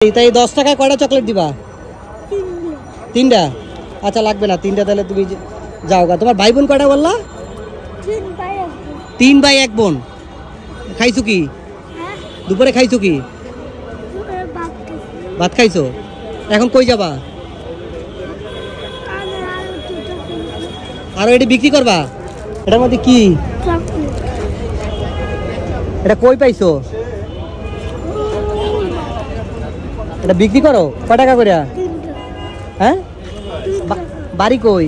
তাই 10 টাকায় কয়টা চকলেট দিবা? তিনটা। আচ্ছা লাগবে না তিনটা, তাহলে তুমি যাও গা। তোমার ভাই বোন কয়টা বললা? 3 ভাই 1 বোন। খাইছো কি দুপুরে? খাইছো কি? ভাত খাইছো। এখন কই যাবা? আর এটা বিক্রি করবা? এটার মধ্যে কি? এটা কই পাইছো? এটা বিক্রি করো? কয় টাকা করে? হ্যাঁ, বাড়ি কই?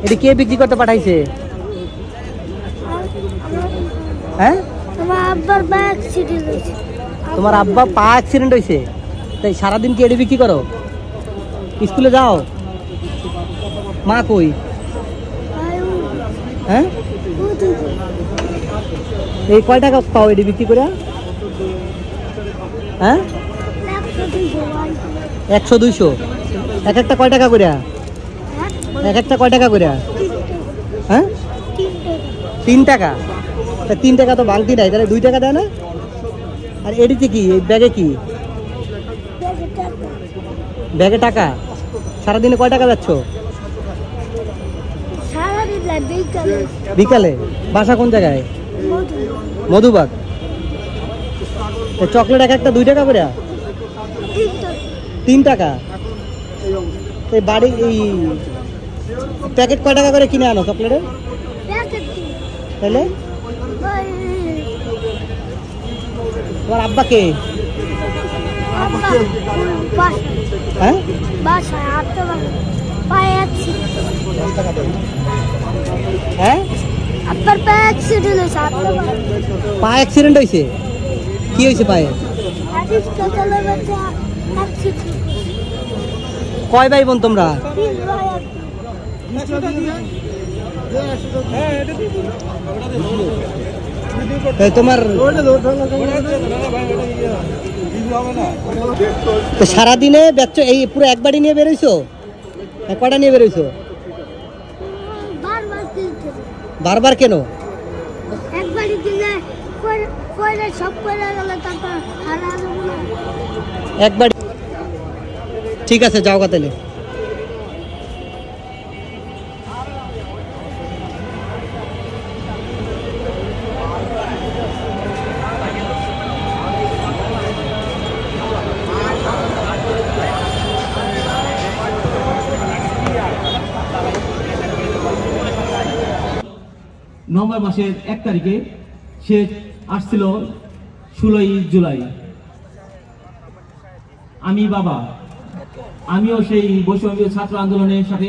এটা কে বিক্রি করতে পাঠাইছে? হ্যাঁ, তোমার আব্বার পা অ্যাক্সিডেন্ট হয়েছে, তাই সারাদিন কি এটা বিক্রি করো? স্কুলে যাও? মা কই? হ্যাঁ, এই কয় টাকা পাও এটি বিক্রি করে? হ্যাঁ, 100-200। এক একটা কয় টাকা করে? এক একটা কয় টাকা করে? হ্যাঁ, 3 টাকা। তা 3 টাকা তো ভাঙতি নাই, তাহলে 2 টাকা দেয় না? আর এটিতে কি? এই ব্যাগে কি? ব্যাগে টাকা। সারাদিনে কয় টাকা যাচ্ছ? বিকালে। বাসা কোন জায়গায়? মধুবাগ। চকলেট এক একটা 2 টাকা করে? 3 টাকা। এই বাড়ি এই প্যাকেট কয় টাকা করে কিনে আনো চকলেটের? তাহলে তোমার আব্বা কে? হ্যাঁ, হ্যাঁ, পা অ্যাক্সিডেন্ট হয়েছে। কি হয়েছে পায়ে? কয় ভাই বোন তোমরা? তোমার সারাদিনে বেচছো এই পুরো এক বাড়ি নিয়ে বেরোইছো? কয়টা নিয়ে বেরোইছো? বারবার কেন? একবার। ঠিক আছে, যাও গা তাহলে। নভেম্বর মাসের 1 তারিখে সে আসছিল 16 জুলাই। আমি বাবা, আমিও সেই বৈষম্য ছাত্র আন্দোলনের সাথে